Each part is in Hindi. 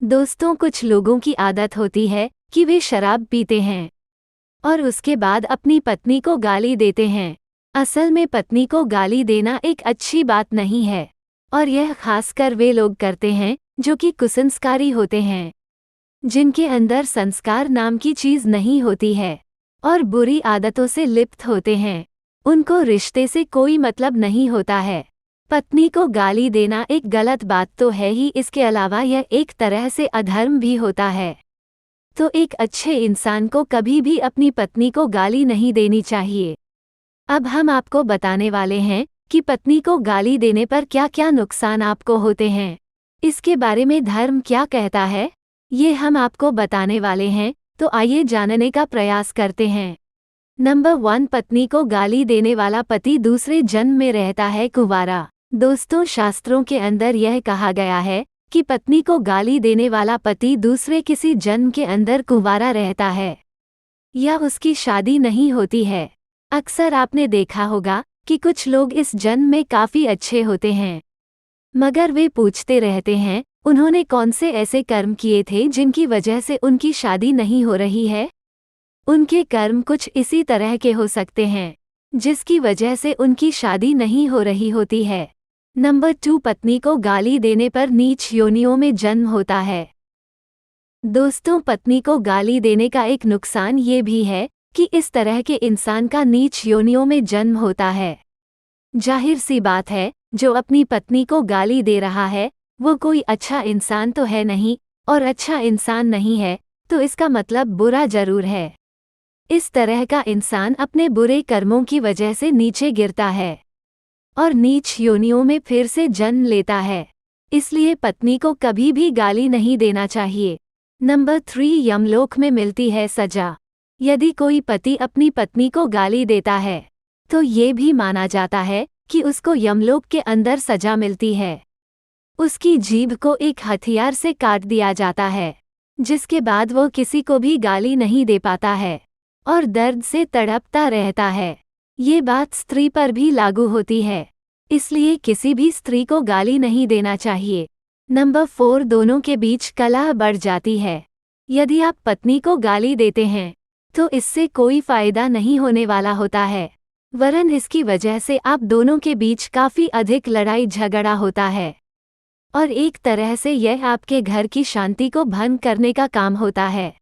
दोस्तों, कुछ लोगों की आदत होती है कि वे शराब पीते हैं और उसके बाद अपनी पत्नी को गाली देते हैं। असल में पत्नी को गाली देना एक अच्छी बात नहीं है और यह खासकर वे लोग करते हैं जो कि कुसंस्कारी होते हैं, जिनके अंदर संस्कार नाम की चीज नहीं होती है और बुरी आदतों से लिप्त होते हैं। उनको रिश्ते से कोई मतलब नहीं होता है। पत्नी को गाली देना एक गलत बात तो है ही, इसके अलावा यह एक तरह से अधर्म भी होता है। तो एक अच्छे इंसान को कभी भी अपनी पत्नी को गाली नहीं देनी चाहिए। अब हम आपको बताने वाले हैं कि पत्नी को गाली देने पर क्या क्या नुकसान आपको होते हैं। इसके बारे में धर्म क्या कहता है, ये हम आपको बताने वाले हैं, तो आइए जानने का प्रयास करते हैं। नंबर 1, पत्नी को गाली देने वाला पति दूसरे जन्म में रहता है कुंवारा। दोस्तों, शास्त्रों के अंदर यह कहा गया है कि पत्नी को गाली देने वाला पति दूसरे किसी जन्म के अंदर कुंवारा रहता है या उसकी शादी नहीं होती है। अक्सर आपने देखा होगा कि कुछ लोग इस जन्म में काफी अच्छे होते हैं, मगर वे पूछते रहते हैं उन्होंने कौन से ऐसे कर्म किए थे जिनकी वजह से उनकी शादी नहीं हो रही है। उनके कर्म कुछ इसी तरह के हो सकते हैं जिसकी वजह से उनकी शादी नहीं हो रही होती है। नंबर 2, पत्नी को गाली देने पर नीच योनियों में जन्म होता है। दोस्तों, पत्नी को गाली देने का एक नुकसान ये भी है कि इस तरह के इंसान का नीच योनियों में जन्म होता है। जाहिर सी बात है, जो अपनी पत्नी को गाली दे रहा है वो कोई अच्छा इंसान तो है नहीं, और अच्छा इंसान नहीं है तो इसका मतलब बुरा जरूर है। इस तरह का इंसान अपने बुरे कर्मों की वजह से नीचे गिरता है और नीच योनियों में फिर से जन्म लेता है। इसलिए पत्नी को कभी भी गाली नहीं देना चाहिए। नंबर 3, यमलोक में मिलती है सजा। यदि कोई पति अपनी पत्नी को गाली देता है तो ये भी माना जाता है कि उसको यमलोक के अंदर सजा मिलती है। उसकी जीभ को एक हथियार से काट दिया जाता है, जिसके बाद वो किसी को भी गाली नहीं दे पाता है और दर्द से तड़पता रहता है। ये बात स्त्री पर भी लागू होती है, इसलिए किसी भी स्त्री को गाली नहीं देना चाहिए। नंबर 4, दोनों के बीच कलह बढ़ जाती है। यदि आप पत्नी को गाली देते हैं तो इससे कोई फायदा नहीं होने वाला होता है, वरन इसकी वजह से आप दोनों के बीच काफी अधिक लड़ाई झगड़ा होता है और एक तरह से यह आपके घर की शांति को भंग करने का काम होता है।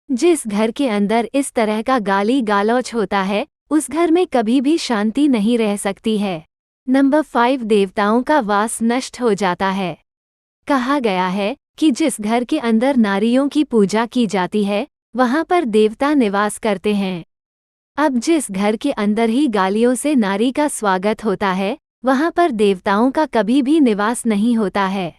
जिस घर के अंदर इस तरह का गाली गलौज होता है उस घर में कभी भी शांति नहीं रह सकती है। नंबर 5, देवताओं का वास नष्ट हो जाता है। कहा गया है कि जिस घर के अंदर नारियों की पूजा की जाती है वहां पर देवता निवास करते हैं। अब जिस घर के अंदर ही गालियों से नारी का स्वागत होता है वहां पर देवताओं का कभी भी निवास नहीं होता है।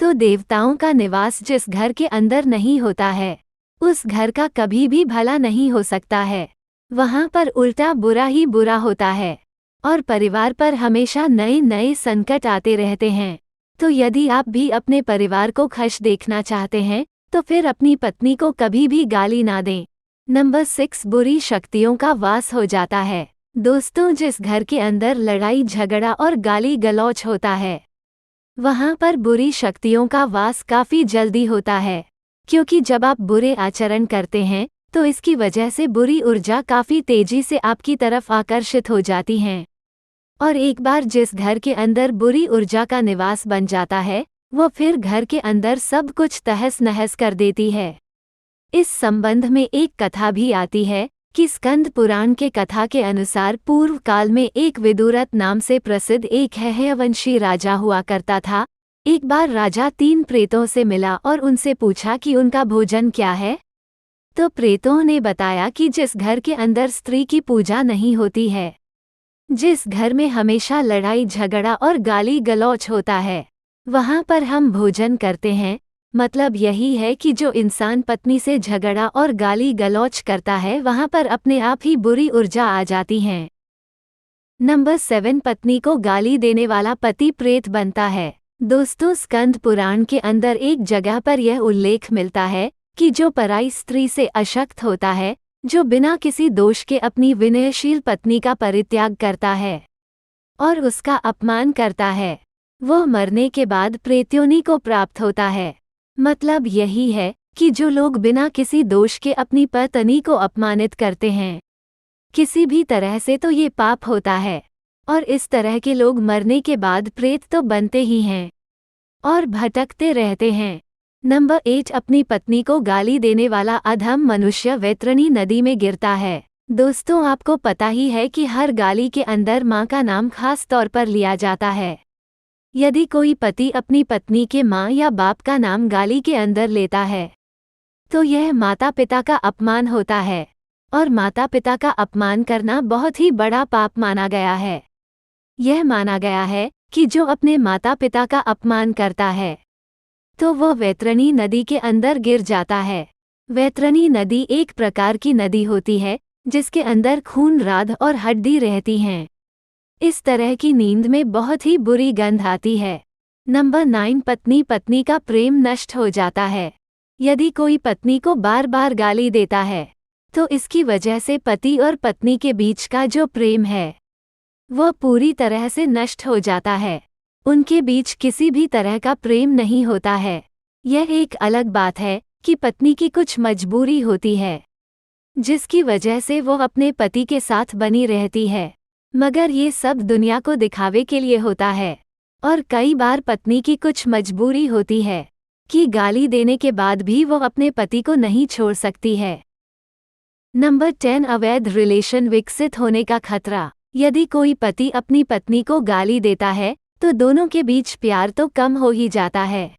तो देवताओं का निवास जिस घर के अंदर नहीं होता है उस घर का कभी भी भला नहीं हो सकता है। वहां पर उल्टा बुरा ही बुरा होता है और परिवार पर हमेशा नए नए संकट आते रहते हैं। तो यदि आप भी अपने परिवार को खुश देखना चाहते हैं तो फिर अपनी पत्नी को कभी भी गाली ना दें। नंबर 6, बुरी शक्तियों का वास हो जाता है। दोस्तों, जिस घर के अंदर लड़ाई झगड़ा और गाली गलौज होता है वहां पर बुरी शक्तियों का वास काफी जल्दी होता है, क्योंकि जब आप बुरे आचरण करते हैं तो इसकी वजह से बुरी ऊर्जा काफी तेजी से आपकी तरफ आकर्षित हो जाती हैं और एक बार जिस घर के अंदर बुरी ऊर्जा का निवास बन जाता है वो फिर घर के अंदर सब कुछ तहस नहस कर देती है। इस संबंध में एक कथा भी आती है कि स्कंद पुराण के कथा के अनुसार पूर्व काल में एक विदुरथ नाम से प्रसिद्ध एक हेहयवंशी राजा हुआ करता था। एक बार राजा 3 प्रेतों से मिला और उनसे पूछा कि उनका भोजन क्या है। तो प्रेतों ने बताया कि जिस घर के अंदर स्त्री की पूजा नहीं होती है, जिस घर में हमेशा लड़ाई झगड़ा और गाली गलौज होता है, वहां पर हम भोजन करते हैं। मतलब यही है कि जो इंसान पत्नी से झगड़ा और गाली गलौज करता है वहां पर अपने आप ही बुरी ऊर्जा आ जाती है। नंबर 7, पत्नी को गाली देने वाला पति प्रेत बनता है। दोस्तों, स्कंद पुराण के अंदर एक जगह पर यह उल्लेख मिलता है कि जो पराई स्त्री से अशक्त होता है, जो बिना किसी दोष के अपनी विनयशील पत्नी का परित्याग करता है और उसका अपमान करता है, वह मरने के बाद प्रेत्योनि को प्राप्त होता है। मतलब यही है कि जो लोग बिना किसी दोष के अपनी पत्नी को अपमानित करते हैं, किसी भी तरह से तो ये पाप होता है। और इस तरह के लोग मरने के बाद प्रेत तो बनते ही हैं और भटकते रहते हैं। नंबर 8, अपनी पत्नी को गाली देने वाला अधम मनुष्य वैतरणी नदी में गिरता है। दोस्तों, आपको पता ही है कि हर गाली के अंदर माँ का नाम खास तौर पर लिया जाता है। यदि कोई पति अपनी पत्नी के माँ या बाप का नाम गाली के अंदर लेता है तो यह माता पिता का अपमान होता है, और माता पिता का अपमान करना बहुत ही बड़ा पाप माना गया है। यह माना गया है कि जो अपने माता पिता का अपमान करता है तो वह वैतरणी नदी के अंदर गिर जाता है। वैतरणी नदी एक प्रकार की नदी होती है जिसके अंदर खून, राध और हड्डी रहती हैं। इस तरह की नींद में बहुत ही बुरी गंध आती है। नंबर 9, पत्नी पत्नी का प्रेम नष्ट हो जाता है। यदि कोई पत्नी को बार बार गाली देता है तो इसकी वजह से पति और पत्नी के बीच का जो प्रेम है वह पूरी तरह से नष्ट हो जाता है। उनके बीच किसी भी तरह का प्रेम नहीं होता है। यह एक अलग बात है कि पत्नी की कुछ मजबूरी होती है जिसकी वजह से वो अपने पति के साथ बनी रहती है, मगर ये सब दुनिया को दिखावे के लिए होता है। और कई बार पत्नी की कुछ मजबूरी होती है कि गाली देने के बाद भी वो अपने पति को नहीं छोड़ सकती है। नंबर 10, अवैध रिलेशन विकसित होने का खतरा। यदि कोई पति अपनी पत्नी को गाली देता है तो दोनों के बीच प्यार तो कम हो ही जाता है,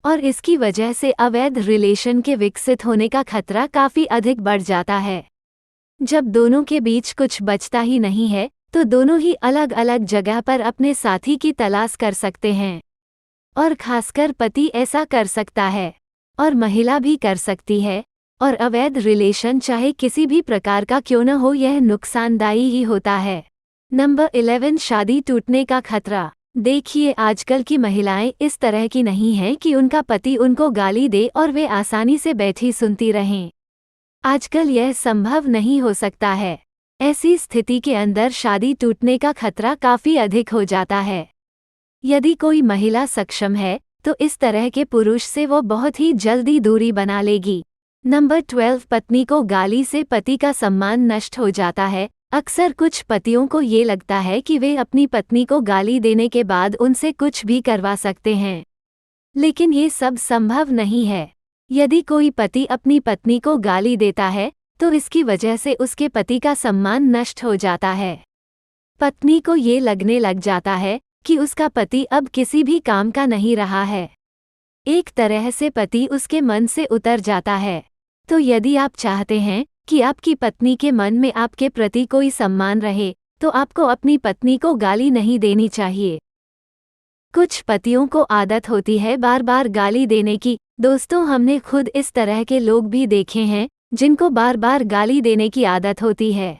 और इसकी वजह से अवैध रिलेशन के विकसित होने का खतरा काफ़ी अधिक बढ़ जाता है। जब दोनों के बीच कुछ बचता ही नहीं है तो दोनों ही अलग अलग जगह पर अपने साथी की तलाश कर सकते हैं, और खासकर पति ऐसा कर सकता है और महिला भी कर सकती है। और अवैध रिलेशन चाहे किसी भी प्रकार का क्यों न हो, यह नुकसानदायी ही होता है। नंबर 11, शादी टूटने का खतरा। देखिए, आजकल की महिलाएं इस तरह की नहीं हैं कि उनका पति उनको गाली दे और वे आसानी से बैठी सुनती रहें। आजकल यह संभव नहीं हो सकता है। ऐसी स्थिति के अंदर शादी टूटने का खतरा काफ़ी अधिक हो जाता है। यदि कोई महिला सक्षम है तो इस तरह के पुरुष से वो बहुत ही जल्दी दूरी बना लेगी। नंबर 12, पत्नी को गाली से पति का सम्मान नष्ट हो जाता है। अक्सर कुछ पतियों को ये लगता है कि वे अपनी पत्नी को गाली देने के बाद उनसे कुछ भी करवा सकते हैं, लेकिन ये सब संभव नहीं है। यदि कोई पति अपनी पत्नी को गाली देता है तो इसकी वजह से उसके पति का सम्मान नष्ट हो जाता है। पत्नी को ये लगने लग जाता है कि उसका पति अब किसी भी काम का नहीं रहा है। एक तरह से पति उसके मन से उतर जाता है। तो यदि आप चाहते हैं कि आपकी पत्नी के मन में आपके प्रति कोई सम्मान रहे तो आपको अपनी पत्नी को गाली नहीं देनी चाहिए। कुछ पतियों को आदत होती है बार बार गाली देने की। दोस्तों, हमने खुद इस तरह के लोग भी देखे हैं जिनको बार बार गाली देने की आदत होती है।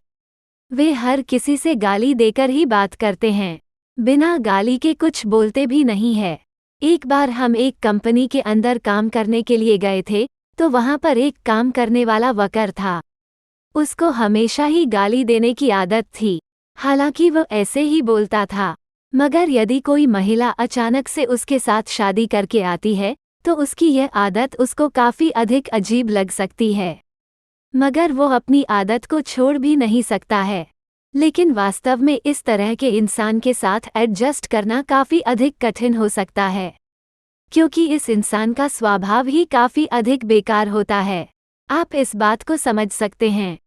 वे हर किसी से गाली देकर ही बात करते हैं, बिना गाली के कुछ बोलते भी नहीं है। एक बार हम एक कंपनी के अंदर काम करने के लिए गए थे तो वहाँ पर एक काम करने वाला वर्कर था। उसको हमेशा ही गाली देने की आदत थी। हालांकि वो ऐसे ही बोलता था, मगर यदि कोई महिला अचानक से उसके साथ शादी करके आती है तो उसकी यह आदत उसको काफ़ी अधिक अजीब लग सकती है, मगर वो अपनी आदत को छोड़ भी नहीं सकता है। लेकिन वास्तव में इस तरह के इंसान के साथ एडजस्ट करना काफ़ी अधिक कठिन हो सकता है, क्योंकि इस इंसान का स्वभाव ही काफ़ी अधिक बेकार होता है। आप इस बात को समझ सकते हैं।